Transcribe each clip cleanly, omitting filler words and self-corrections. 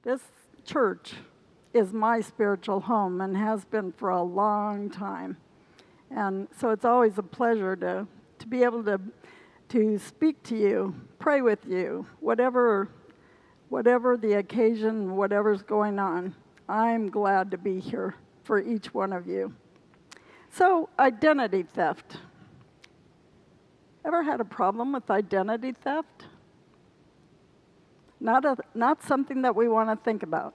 This church is my spiritual home and has been for a long time. And so it's always a pleasure to be able to speak to you, pray with you, whatever the occasion, whatever's going on. I'm glad to be here for each one of you. So, identity theft. Ever had a problem with identity theft? Not something that we want to think about.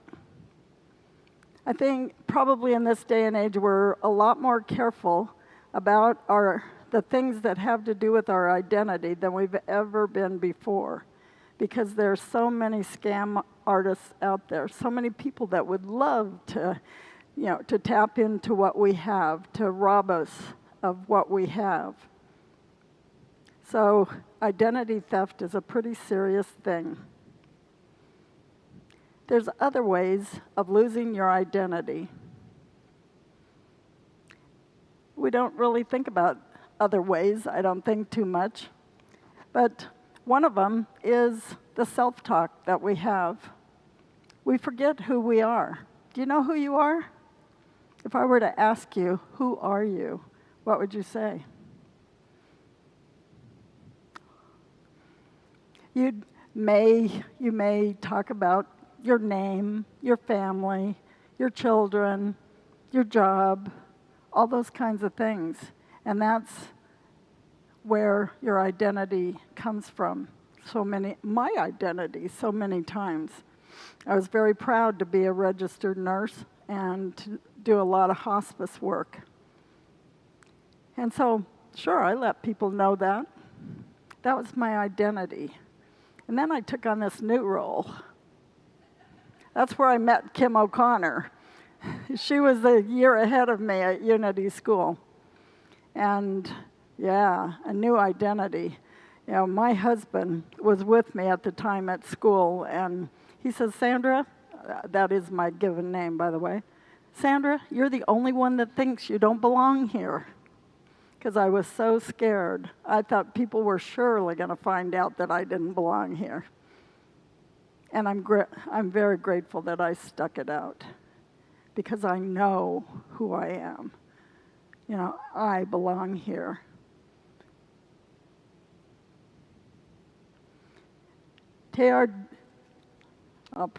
I think probably in this day and age we're a lot more careful about the things that have to do with our identity than we've ever been before, because there's so many scam artists out there, so many people that would love to tap into what we have, to rob us of what we have. So identity theft is a pretty serious thing. There's other ways of losing your identity. We don't really think about other ways, I don't think too much. But one of them is the self-talk that we have. We forget who we are. Do you know who you are? If I were to ask you, who are you? What would you say? You may talk about your name, your family, your children, your job, all those kinds of things. And that's where your identity comes from. My identity, so many times. I was very proud to be a registered nurse and to do a lot of hospice work. And so, sure, I let people know that. That was my identity. And then I took on this new role. That's where I met Kim O'Connor. She was a year ahead of me at Unity School. And yeah, a new identity. You know, my husband was with me at the time at school, and he says, Sandra, that is my given name, by the way. Sandra, you're the only one that thinks you don't belong here. Because I was so scared. I thought people were surely going to find out that I didn't belong here. And I'm very grateful that I stuck it out, because I know who I am. You know, I belong here. Teilhard, I'll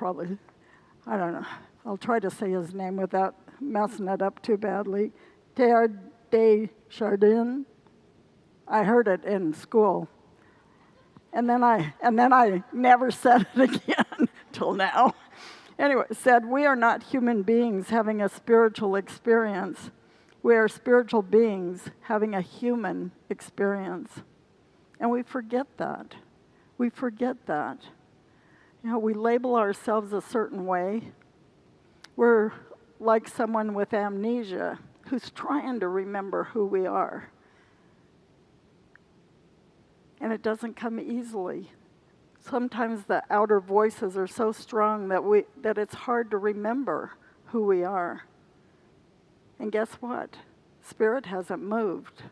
try to say his name without messing it up too badly. Teilhard de Chardin. I heard it in school. And then I never said it again till now. Anyway, it said, we are not human beings having a spiritual experience. We are spiritual beings having a human experience. And we forget that. We forget that. You know, we label ourselves a certain way. We're like someone with amnesia who's trying to remember who we are. And it doesn't come easily. Sometimes the outer voices are so strong that it's hard to remember who we are. And guess what? Spirit hasn't moved.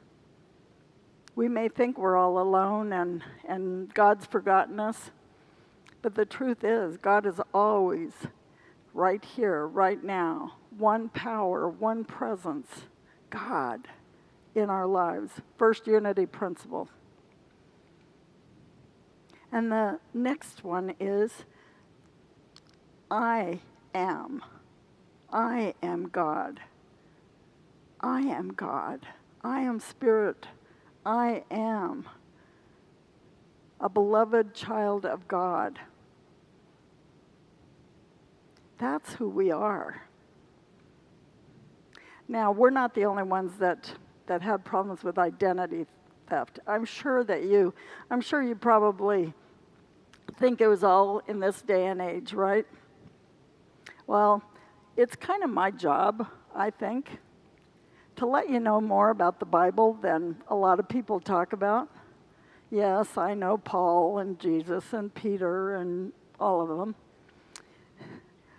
We may think we're all alone and God's forgotten us, but the truth is God is always right here, right now. One power, one presence, God in our lives. First unity principle. And the next one is, I am. I am God. I am God. I am Spirit. I am a beloved child of God. That's who we are. Now, we're not the only ones that have problems with identity theft. I'm sure you probably think it was all in this day and age, right? Well, it's kind of my job, I think, to let you know more about the Bible than a lot of people talk about. Yes, I know Paul and Jesus and Peter and all of them.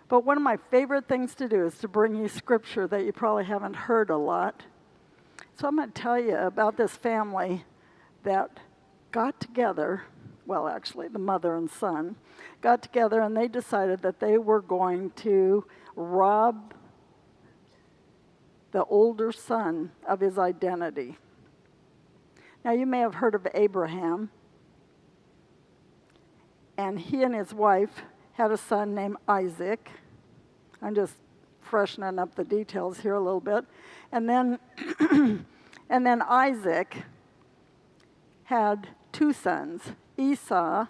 But one of my favorite things to do is to bring you scripture that you probably haven't heard a lot. So I'm going to tell you about this family that got together well, actually, the mother and son, got together and they decided that they were going to rob the older son of his identity. Now, you may have heard of Abraham, and he and his wife had a son named Isaac. I'm just freshening up the details here a little bit. And then, and then Isaac had two sons, Esau.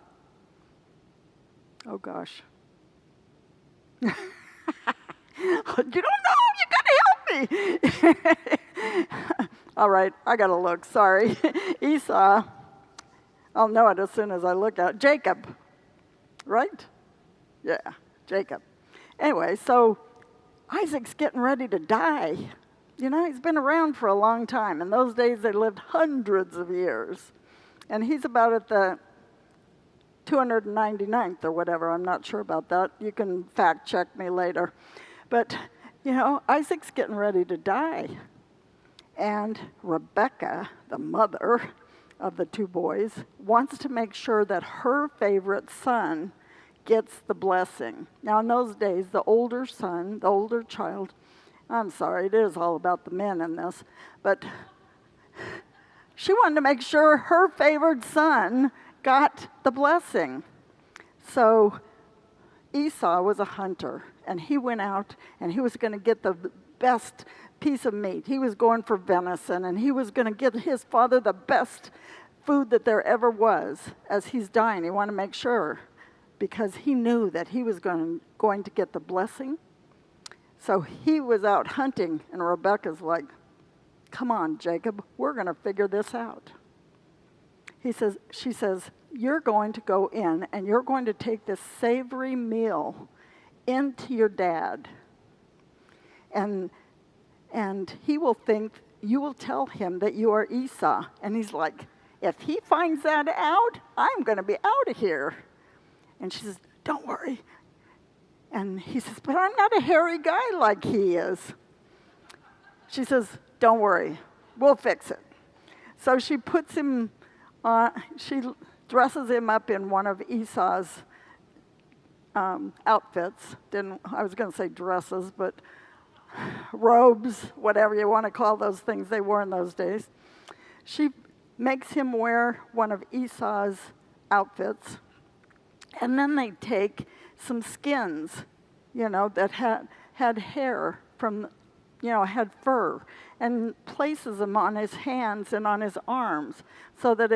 Oh gosh. You don't know, you gotta help me. All right, I gotta look, sorry. Esau, I'll know it as soon as I look at it. Jacob, right? Yeah, Jacob. Anyway, so Isaac's getting ready to die. You know, he's been around for a long time. In those days, they lived hundreds of years. And he's about at the 299th or whatever. I'm not sure about that. You can fact check me later. But, you know, Isaac's getting ready to die. And Rebecca, the mother of the two boys, wants to make sure that her favorite son gets the blessing. Now, in those days, the older son, the older child, I'm sorry, it is all about the men in this, but she wanted to make sure her favored son got the blessing. So Esau was a hunter, and he went out, and he was going to get the best piece of meat. He was going for venison, and he was going to get his father the best food that there ever was. As he's dying, he wanted to make sure, because he knew that he was going to get the blessing. So he was out hunting, and Rebecca's like, come on, Jacob, we're going to figure this out. She says, you're going to go in, and you're going to take this savory meal into your dad. And he will think, you will tell him that you are Esau. And he's like, if he finds that out, I'm going to be out of here. And she says, don't worry. And he says, but I'm not a hairy guy like he is. She says, don't worry, we'll fix it. So she puts him on, she dresses him up in one of Esau's outfits. I was going to say dresses, but robes, whatever you want to call those things they wore in those days. She makes him wear one of Esau's outfits. And then they take some skins, you know, that had hair from, you know, had fur, and places them on his hands and on his arms, so that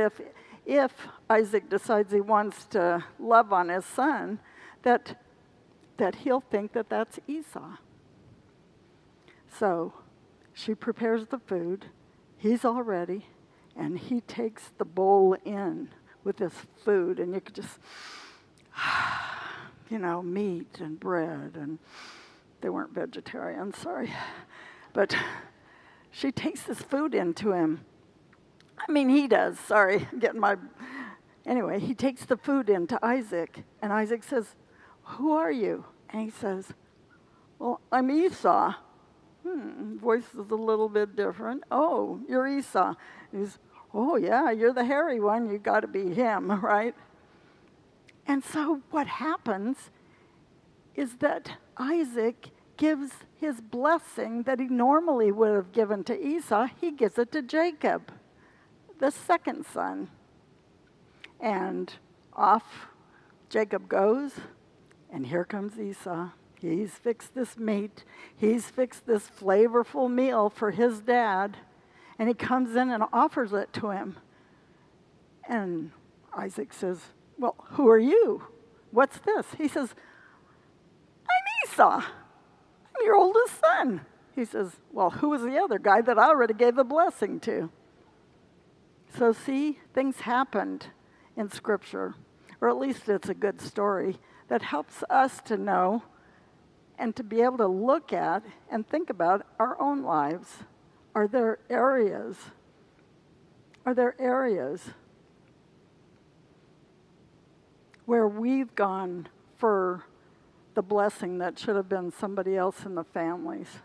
if Isaac decides he wants to love on his son, that he'll think that that's Esau. So she prepares the food, he's all ready, and he takes the bowl in with this food, and you could just, you know, meat and bread, and they weren't vegetarian, sorry. But she takes this food into him. I mean, he does, sorry, anyway, he takes the food into Isaac, and Isaac says, who are you? And he says, well, I'm Esau. Voice is a little bit different. Oh, you're Esau. He's, oh yeah, you're the hairy one, you got to be him, right? And so what happens is that Isaac gives his blessing that he normally would have given to Esau, he gives it to Jacob, the second son. And off Jacob goes, and here comes Esau. He's fixed this meat. He's fixed this flavorful meal for his dad, and he comes in and offers it to him. And Isaac says, well, who are you? What's this? He says, I'm Esau. I'm your oldest son. He says, well, who was the other guy that I already gave the blessing to? So see, things happened in Scripture, or at least it's a good story that helps us to know and to be able to look at and think about our own lives. Are there areas where we've gone for the blessing that should have been somebody else in the families?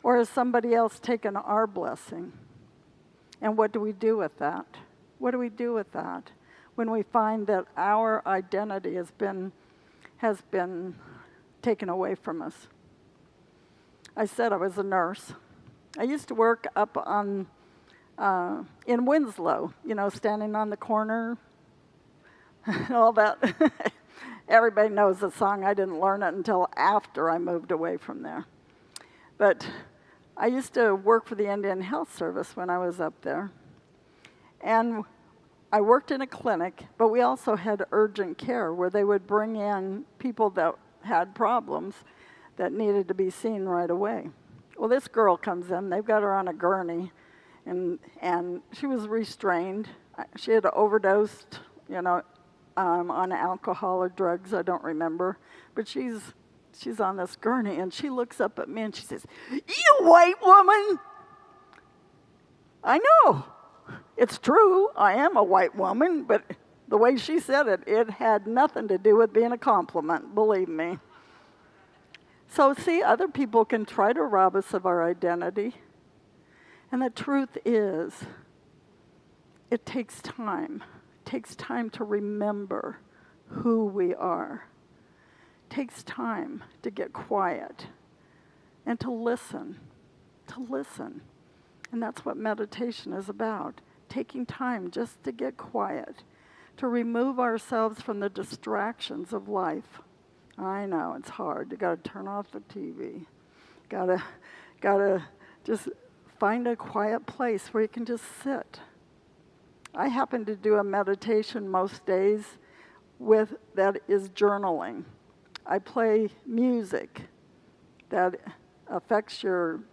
Or has somebody else taken our blessing? And what do we do with that? What do we do with that? when we find that our identity has been taken away from us. I said I was a nurse. I used to work up on in Winslow, standing on the corner, all that. Everybody knows the song. I didn't learn it until after I moved away from there. But I used to work for the Indian Health Service when I was up there. And I worked in a clinic, but we also had urgent care where they would bring in people that had problems that needed to be seen right away. Well, this girl comes in. They've got her on a gurney, and she was restrained. She had overdosed, on alcohol or drugs. I don't remember, but she's on this gurney, and she looks up at me and she says, "You white woman!" I know. It's true, I am a white woman, but the way she said it, it had nothing to do with being a compliment, believe me. So see, other people can try to rob us of our identity. And the truth is, it takes time. It takes time to remember who we are. It takes time to get quiet and to listen. And that's what meditation is about. Taking time just to get quiet, to remove ourselves from the distractions of life. I know, it's hard. You got to turn off the TV. Gotta just find a quiet place where you can just sit. I happen to do a meditation most days that is journaling. I play music that affects the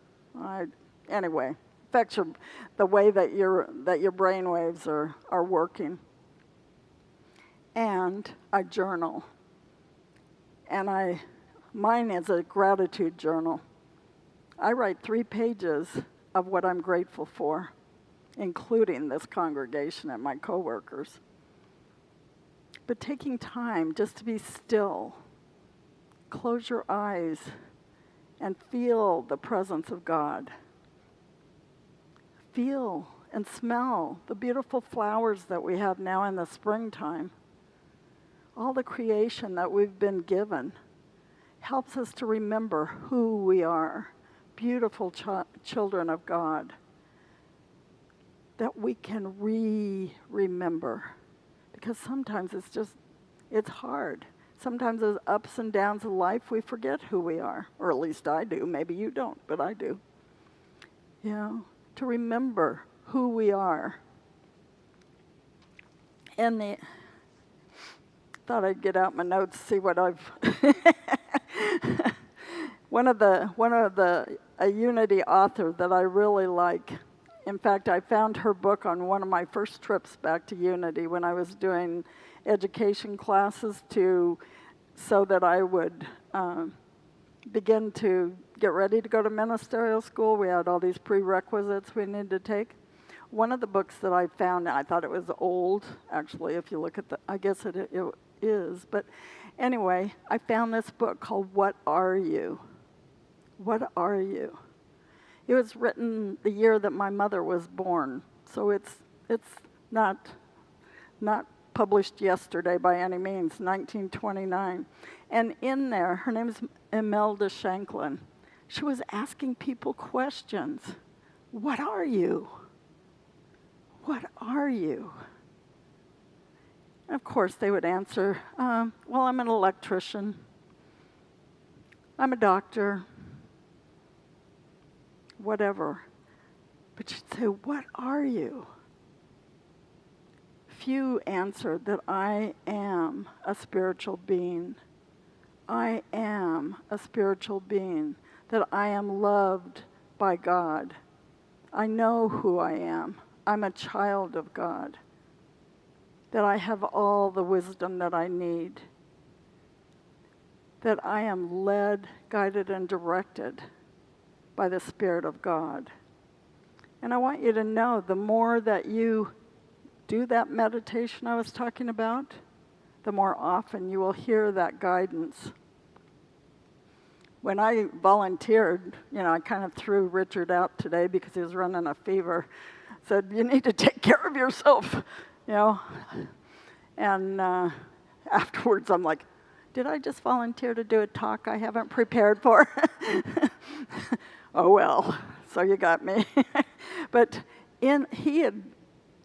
way that your brain waves are working. And I journal. And mine is a gratitude journal. I write 3 pages of what I'm grateful for, including this congregation and my coworkers. But taking time just to be still, close your eyes and feel the presence of God. Feel and smell the beautiful flowers that we have now in the springtime. All the creation that we've been given helps us to remember who we are, beautiful children of God, that we can remember. Because sometimes it's hard. Sometimes as ups and downs of life, we forget who we are. Or at least I do. Maybe you don't, but I do. To remember who we are. And thought I'd get out my notes, see what I've. A Unity author that I really like. In fact, I found her book on one of my first trips back to Unity when I was doing education classes so that I would begin to get ready to go to ministerial school. We had all these prerequisites we needed to take. One of the books that I found, I thought it was old, actually, if you look at I guess it is. But anyway, I found this book called What Are You? What Are You? It was written the year that my mother was born, so it's not published yesterday by any means, 1929. And in there, her name is Imelda Shanklin. She was asking people questions. What are you? What are you? And of course, they would answer, well, I'm an electrician. I'm a doctor. Whatever. But she'd say, what are you? Few answered that I am a spiritual being. I am a spiritual being, that I am loved by God. I know who I am. I'm a child of God. That I have all the wisdom that I need. That I am led, guided, and directed by the Spirit of God. And I want you to know, the more that you do that meditation I was talking about, the more often you will hear that guidance. When I volunteered, I kind of threw Richard out today because he was running a fever. Said, you need to take care of yourself, And afterwards, I'm like, did I just volunteer to do a talk I haven't prepared for? Oh, well, so you got me. But he had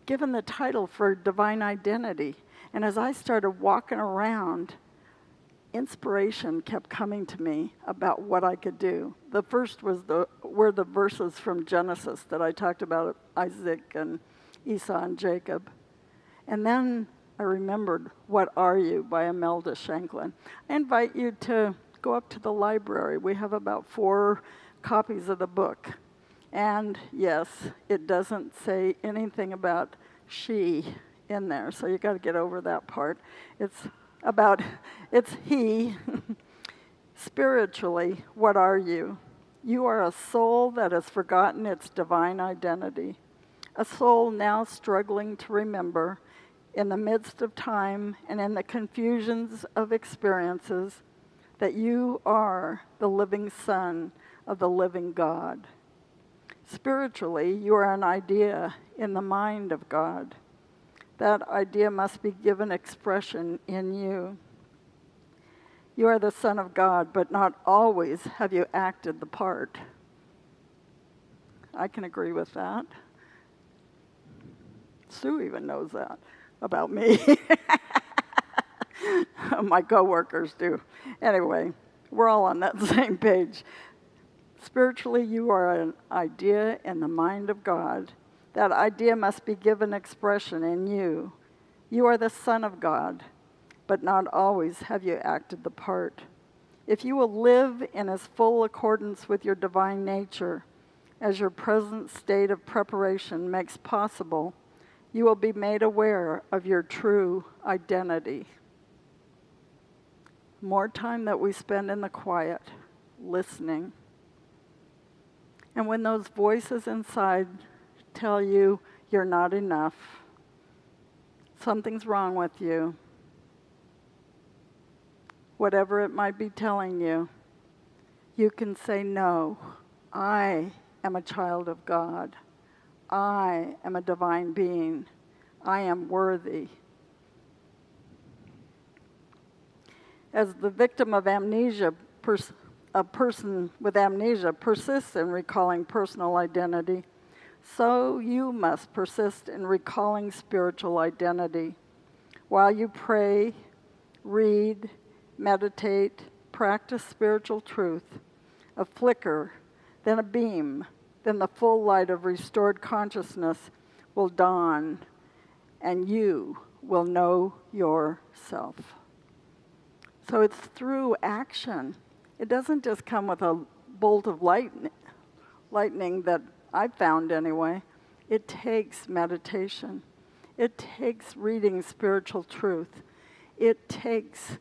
given the title for divine identity. And as I started walking around, inspiration kept coming to me about what I could do. The first were the verses from Genesis that I talked about, Isaac and Esau and Jacob. And then I remembered What Are You by Imelda Shanklin. I invite you to go up to the library. We have about 4 copies of the book. And yes, it doesn't say anything about she in there, so you got to get over that part. It's he. Spiritually, what are you? You are a soul that has forgotten its divine identity, a soul now struggling to remember in the midst of time and in the confusions of experiences that you are the living Son of the living God. Spiritually, you are an idea in the mind of God. That idea must be given expression in you. You are the Son of God, but not always have you acted the part. I can agree with that. Sue even knows that about me. My coworkers do. Anyway, we're all on that same page. Spiritually, you are an idea in the mind of God. That idea must be given expression in you. You are the Son of God, but not always have you acted the part. If you will live in as full accordance with your divine nature as your present state of preparation makes possible, you will be made aware of your true identity. More time that we spend in the quiet, listening. And when those voices inside tell you you're not enough, something's wrong with you, whatever it might be telling you, you can say, no, I am a child of God. I am a divine being. I am worthy. As the victim of amnesia, a person with amnesia persists in recalling personal identity, so you must persist in recalling spiritual identity. While you pray, read, meditate, practice spiritual truth, a flicker, then a beam, then the full light of restored consciousness will dawn, and you will know yourself. So it's through action. It doesn't just come with a bolt of lightning that I've found anyway. It takes meditation. It takes reading spiritual truth. It takes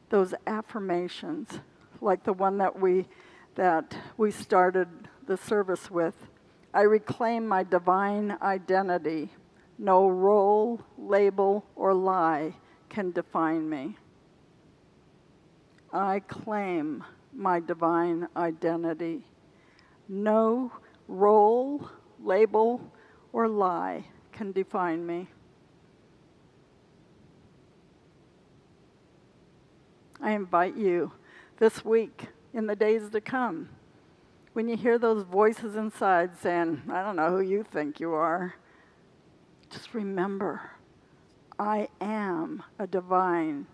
those affirmations, like the one that we started the service with. I reclaim my divine identity. No role, label, or lie can define me. I claim my divine identity. No role, label, or lie can define me. I invite you this week, in the days to come, when you hear those voices inside saying, I don't know who you think you are, just remember, I am divine.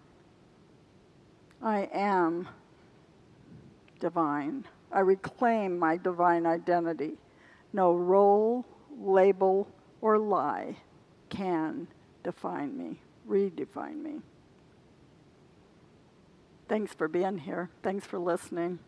I reclaim my divine identity. No role, label, or lie can define me, redefine me. Thanks for being here. Thanks for listening.